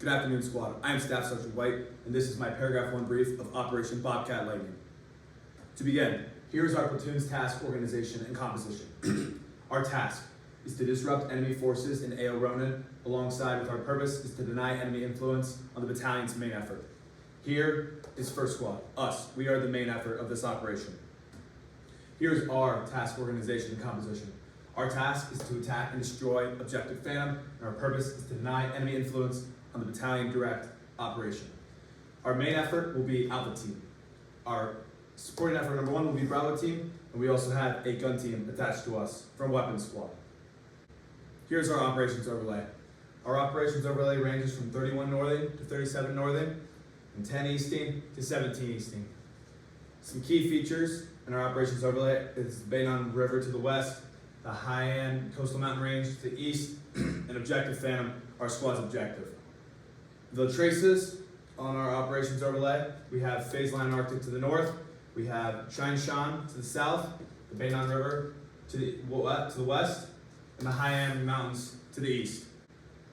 Good afternoon, squad. I am Staff Sergeant White, and this is my paragraph 1 brief of Operation Bobcat Lightning. To begin, here is our platoon's task organization and composition. Our task is to disrupt enemy forces in AO Ronan, alongside with our purpose is to deny enemy influence on the battalion's main effort. Here is First Squad, us. We are the main effort of this operation. Here's our task organization and composition. Our task is to attack and destroy Objective Phantom, and our purpose is to deny enemy influence on the battalion direct operation. Our main effort will be Alpha Team. Our supporting effort number 1 will be Bravo Team, and we also have a gun team attached to us from Weapons Squad. Here's our operations overlay. Our operations overlay ranges from 31 northing to 37 northing, and 10 easting to 17 easting. Some key features in our operations overlay is the Baynon River to the west, the high-end coastal mountain range to the east, and Objective Phantom, our squad's objective. The traces on our operations overlay, we have Phase Line Arctic to the north, we have Chine Shan to the south, the Baynon River to the west, and the high-end mountains to the east.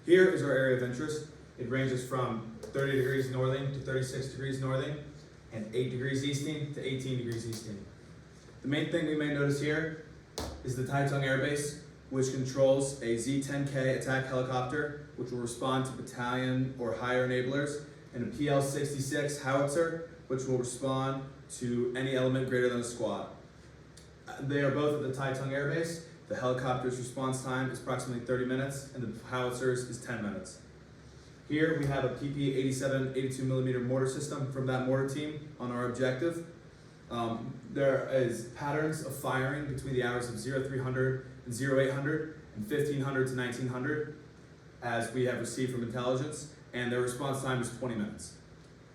Here is our area of interest. It ranges from 30 degrees northing to 36 degrees northing, and 8 degrees easting to 18 degrees easting. The main thing we may notice here is the Taitung Air Base, which controls a Z-10K attack helicopter, which will respond to battalion or higher enablers, and a PL-66 howitzer, which will respond to any element greater than a squad. They are both at the Taitung Air Base. The helicopter's response time is approximately 30 minutes, and the howitzer's is 10 minutes. Here we have a PP-87 82mm mortar system from that mortar team on our objective. There is patterns of firing between the hours of 0300 and 0800 and 1500 to 1900, as we have received from intelligence, and their response time is 20 minutes.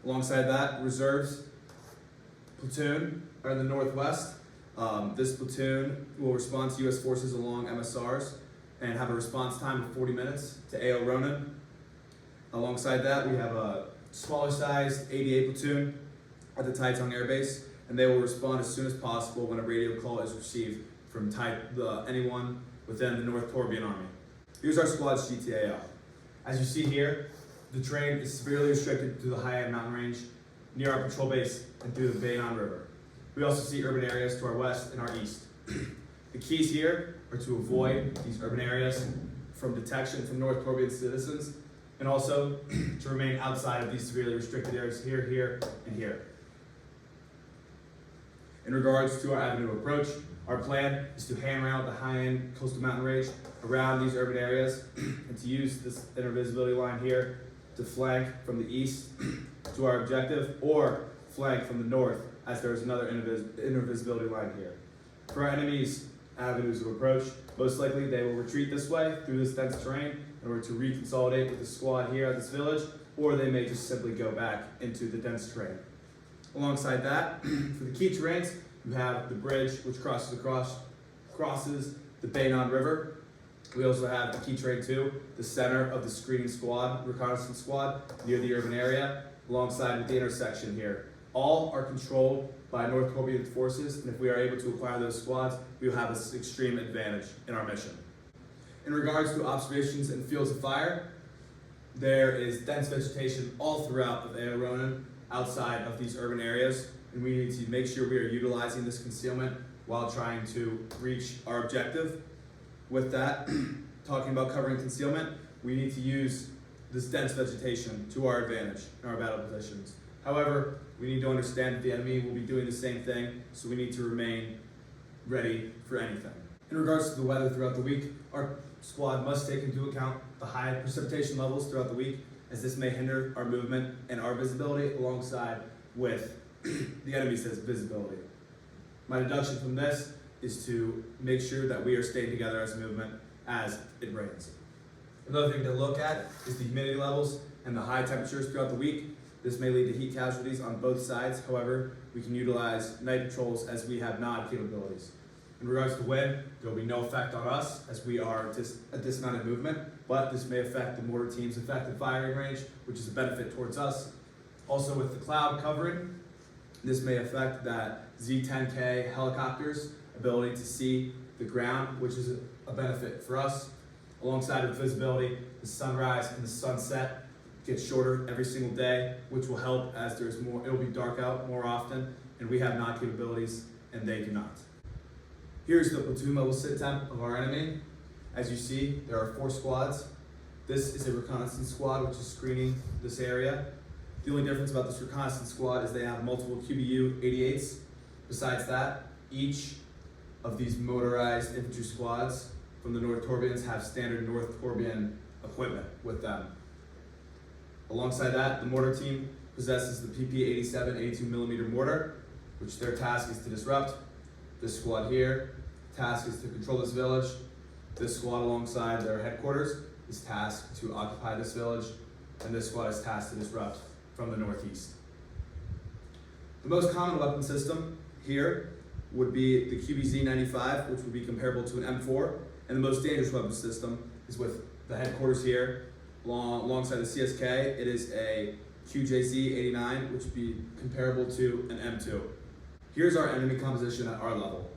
Alongside that, reserves platoon are in the northwest. This platoon will respond to U.S. forces along MSRs and have a response time of 40 minutes to AO Ronan. Alongside that, we have a smaller sized 88 platoon at the Taitung Air Base, and they will respond as soon as possible when a radio call is received from anyone within the North Torbian Army. Here's our squad's GTAL. As you see here, the terrain is severely restricted to the high-end mountain range near our patrol base and through the Baynon River. We also see urban areas to our west and our east. The keys here are to avoid these urban areas from detection from North Torbian citizens, and also to remain outside of these severely restricted areas here, here, and here. In regards to our avenue approach, our plan is to hang around the high-end coastal mountain range around these urban areas and to use this intervisibility line here to flank from the east to our objective, or flank from the north, as there is another intervisibility line here. For our enemy's avenues of approach, most likely they will retreat this way through this dense terrain in order to reconsolidate with the squad here at this village, or they may just simply go back into the dense terrain. Alongside that, for the key terrains, you have the bridge which crosses the Baynon River. We also have the key terrain 2, the center of the screening squad, reconnaissance squad, near the urban area, alongside with the intersection here. All are controlled by North Torbian forces, and if we are able to acquire those squads, we will have an extreme advantage in our mission. In regards to observations and fields of fire, there is dense vegetation all throughout of AO Ronan, outside of these urban areas, and we need to make sure we are utilizing this concealment while trying to reach our objective. With that, talking about covering concealment, we need to use this dense vegetation to our advantage in our battle positions. However, we need to understand that the enemy will be doing the same thing, so we need to remain ready for anything. In regards to the weather throughout the week, our squad must take into account the high precipitation levels throughout the week, as this may hinder our movement and our visibility alongside with the enemy's visibility. My deduction from this is to make sure that we are staying together as a movement as it rains. Another thing to look at is the humidity levels and the high temperatures throughout the week. This may lead to heat casualties on both sides. However, we can utilize night patrols as we have NOD capabilities. In regards to wind, there will be no effect on us as we are a dismounted movement, but this may affect the mortar team's effective firing range, which is a benefit towards us. Also with the cloud covering, this may affect that Z-10K helicopter's ability to see the ground, which is a benefit for us. Alongside with visibility, the sunrise and the sunset get shorter every single day, which will help as it'll be dark out more often, and we have knock capabilities, and they do not. Here's the platoon level sit temp of our enemy. As you see, there are 4 squads. This is a reconnaissance squad, which is screening this area. The only difference about this reconnaissance squad is they have multiple QBU 88s. Besides that, each of these motorized infantry squads from the North Torbians have standard North Torbian equipment with them. Alongside that, the mortar team possesses the PP-87 82mm mortar, which their task is to disrupt. This squad here, task is to control this village. This squad alongside their headquarters is tasked to occupy this village, and this squad is tasked to disrupt from the northeast. The most common weapon system here would be the QBZ-95, which would be comparable to an M4, and the most dangerous weapon system is with the headquarters here, alongside the CSK. It is a QJZ-89, which would be comparable to an M2. Here's our enemy composition at our level.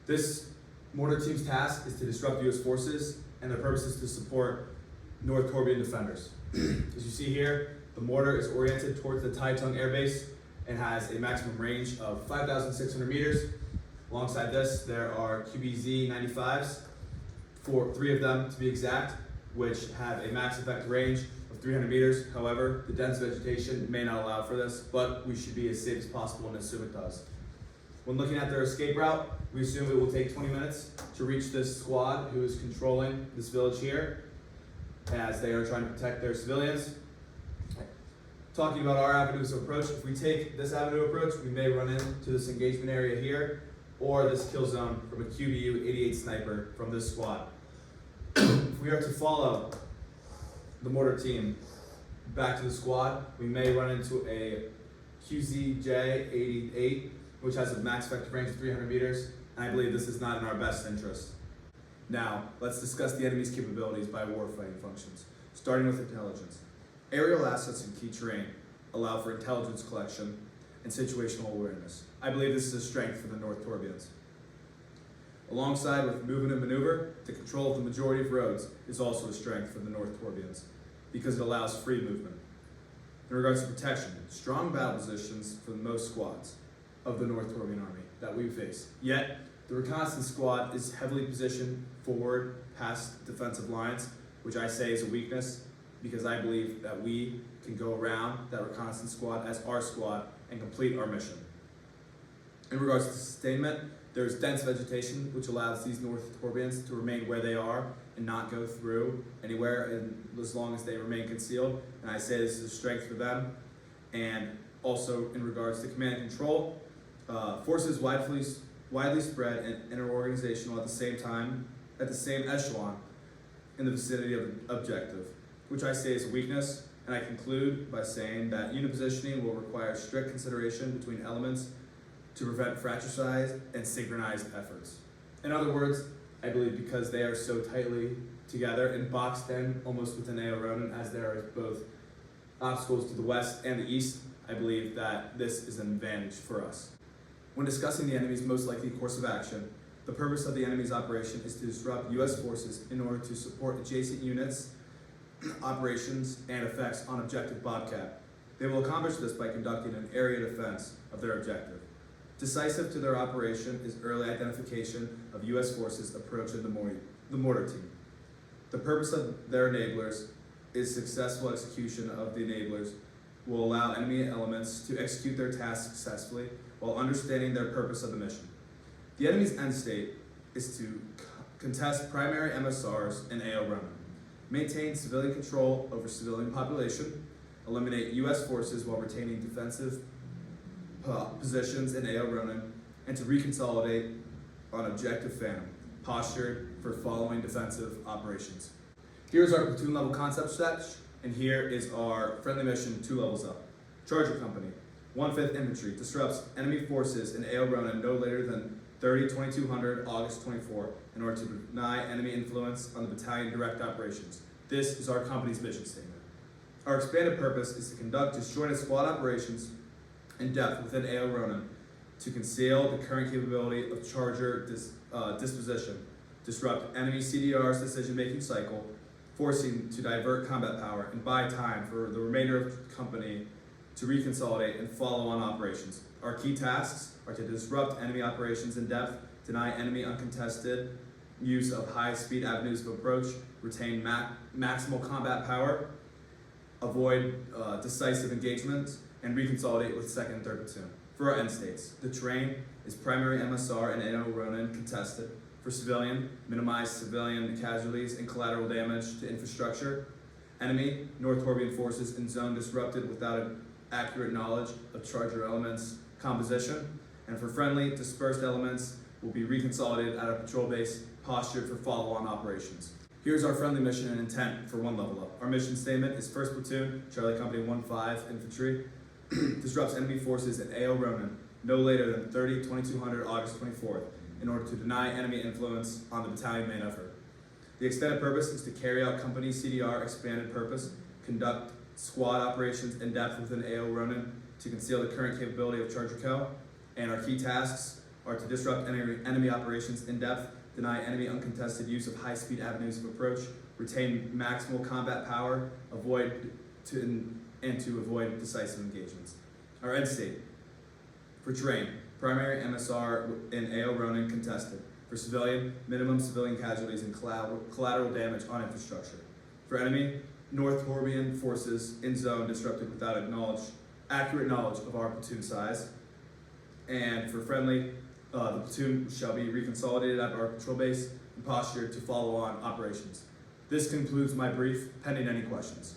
This mortar team's task is to disrupt U.S. forces, and their purpose is to support North Torbian defenders. As you see here, the mortar is oriented towards the Taitung Air Base and has a maximum range of 5,600 meters. Alongside this, there are QBZ-95s, 3 of them to be exact, which have a max effective range of 300 meters. However, the dense vegetation may not allow for this, but we should be as safe as possible and assume it does. When looking at their escape route, we assume it will take 20 minutes to reach this squad who is controlling this village here, as they are trying to protect their civilians. Talking about our avenues of approach, if we take this avenue approach, we may run into this engagement area here, or this kill zone from a QBU 88 sniper from this squad. If we are to follow the mortar team back to the squad, we may run into a QZJ-88, which has a max effective range of 300 meters, and I believe this is not in our best interest. Now, let's discuss the enemy's capabilities by warfighting functions, starting with intelligence. Aerial assets and key terrain allow for intelligence collection and situational awareness. I believe this is a strength for the North Torbians. Alongside with movement and maneuver, the control of the majority of roads is also a strength for the North Torbians because it allows free movement. In regards to protection, strong battle positions for most squads of the North Torbian army that we face. Yet, the reconnaissance squad is heavily positioned forward past defensive lines, which I say is a weakness because I believe that we can go around that reconnaissance squad as our squad and complete our mission. In regards to sustainment, there's dense vegetation, which allows these North Torbians to remain where they are and not go through anywhere, and as long as they remain concealed. And I say this is a strength for them. And also in regards to command and control, forces widely spread and interorganizational at the same time, at the same echelon in the vicinity of the objective, which I say is a weakness. And I conclude by saying that unit positioning will require strict consideration between elements to prevent fratricide and synchronized efforts. In other words, I believe because they are so tightly together and boxed in almost within AO Ronan, as there are both obstacles to the west and the east, I believe that this is an advantage for us. When discussing the enemy's most likely course of action, the purpose of the enemy's operation is to disrupt U.S. forces in order to support adjacent units, operations, and effects on objective Bobcat. They will accomplish this by conducting an area defense of their objective. Decisive to their operation is early identification of U.S. forces approaching the mortar team. The purpose of their enablers is successful execution of the enablers will allow enemy elements to execute their tasks successfully while understanding their purpose of the mission. The enemy's end state is to contest primary MSRs in AO Ronan, maintain civilian control over civilian population, eliminate U.S. forces while retaining defensive positions in AO Ronan, and to reconsolidate on objective Phantom, postured for following defensive operations. Here's our platoon level concept sketch, and here is our friendly mission 2 levels up. Charger Company, 1/5 Infantry, disrupts enemy forces in AO Ronan no later than 30/2200 August 24 in order to deny enemy influence on the battalion direct operations. This is our company's mission statement. Our expanded purpose is to conduct disjointed squad operations in depth within AO Ronan to conceal the current capability of charger disposition, disrupt enemy CDR's decision-making cycle, forcing to divert combat power and buy time for the remainder of the company to reconsolidate and follow on operations. Our key tasks are to disrupt enemy operations in depth, deny enemy uncontested use of high-speed avenues of approach, retain maximal combat power, avoid decisive engagement, and reconsolidate with 2nd and 3rd Platoon. For our end states, the terrain is primary MSR and AO Ronin contested. For civilian, minimize civilian casualties and collateral damage to infrastructure. Enemy, North Horbian forces in zone disrupted without an accurate knowledge of charger elements composition. And for friendly, dispersed elements will be reconsolidated at a patrol base postured for follow-on operations. Here's our friendly mission and intent for 1 level up. Our mission statement is 1st Platoon, Charlie Company 1-5 Infantry, disrupts enemy forces in AO Ronin no later than 30/2200 August 24th in order to deny enemy influence on the battalion main effort. The extended purpose is to carry out company CDR expanded purpose, conduct squad operations in depth within AO Ronin to conceal the current capability of Charger Co. And our key tasks are to disrupt enemy operations in depth, deny enemy uncontested use of high-speed avenues of approach, retain maximal combat power, to avoid decisive engagements. Our end state. For terrain, primary MSR in AO Ronin contested. For civilian, minimum civilian casualties and collateral damage on infrastructure. For enemy, North Horbian forces in zone disrupted without accurate knowledge of our platoon size. And for friendly, the platoon shall be reconsolidated at our patrol base and postured to follow on operations. This concludes my brief, pending any questions.